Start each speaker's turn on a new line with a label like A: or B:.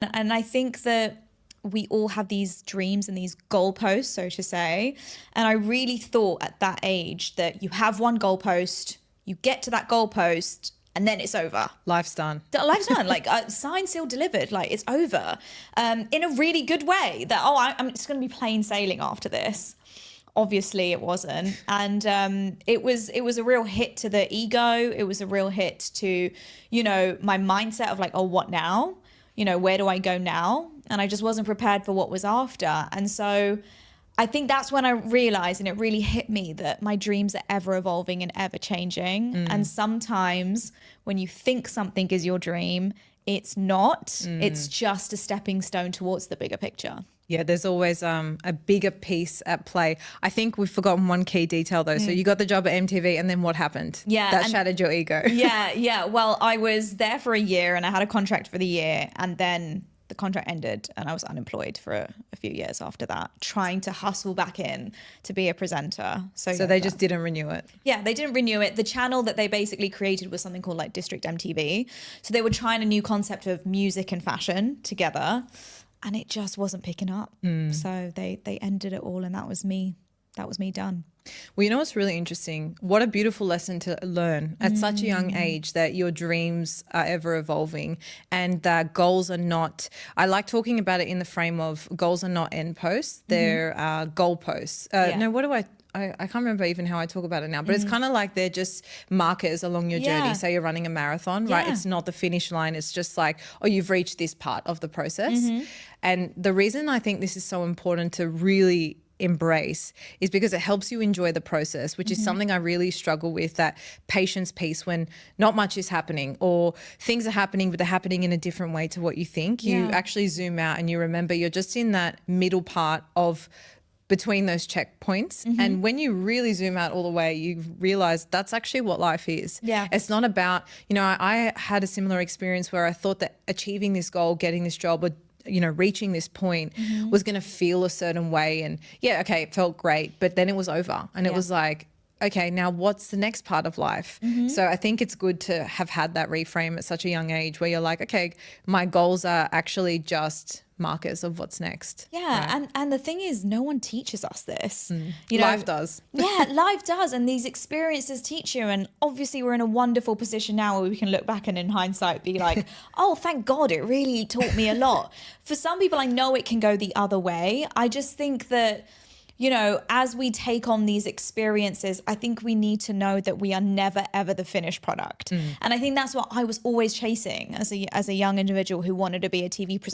A: And I think that we all have these dreams and these goalposts, so to say. And I really thought at that age that you have one goalpost, you get to that goalpost, and then it's over.
B: Life's done.
A: Life's done. Like signed, sealed, delivered. Like it's over, in a really good way. That I'm just going to be plain sailing after this. Obviously, it wasn't, and it was a real hit to the ego. It was a real hit to, my mindset of like, oh, what now? Where do I go now? And I just wasn't prepared for what was after. And so I think that's when I realized, and it really hit me, that my dreams are ever evolving and ever changing. And sometimes when you think something is your dream, it's not. It's just a stepping stone towards the bigger picture.
B: Yeah, there's always a bigger piece at play. I think we've forgotten one key detail though. So you got the job at MTV, and then what happened?
A: Yeah.
B: That shattered your ego.
A: Yeah. Well, I was there for a year and I had a contract for the year, and then the contract ended and I was unemployed for a few years after that, trying to hustle back in to be a presenter. So
B: they just didn't renew it.
A: Yeah, they didn't renew it. The channel that they basically created was something called like District MTV. So they were trying a new concept of music and fashion together, and it just wasn't picking up. So they ended it all, and that was me. That was me done.
B: Well, what's really interesting? What a beautiful lesson to learn at such a young age, that your dreams are ever evolving and that goals are not, I like talking about it in the frame of goals are not end posts, they're goal posts. No, what do I can't remember even how I talk about it now, but it's kind of like they're just markers along your journey. Say you're running a marathon, right? It's not the finish line. It's just like, oh, you've reached this part of the process. And the reason I think this is so important to really embrace is because it helps you enjoy the process, which is something I really struggle with, that patience piece when not much is happening or things are happening, but they're happening in a different way to what you think. You actually zoom out and you remember you're just in that middle part of between those checkpoints. And when you really zoom out all the way, you realize that's actually what life is. It's not about, I had a similar experience where I thought that achieving this goal, getting this job, or reaching this point was going to feel a certain way. And it felt great, but then it was over and it was like, okay, now what's the next part of life? So I think it's good to have had that reframe at such a young age where you're like, okay, my goals are actually just markers of what's next.
A: And the thing is, no one teaches us this.
B: Life does.
A: Life does, and these experiences teach you. And obviously we're in a wonderful position now where we can look back and in hindsight be like, oh, thank God, it really taught me a lot. For some people, I know it can go the other way. I just think that, as we take on these experiences, I think we need to know that we are never, ever the finished product. And I think that's what I was always chasing as a young individual who wanted to be a TV presenter.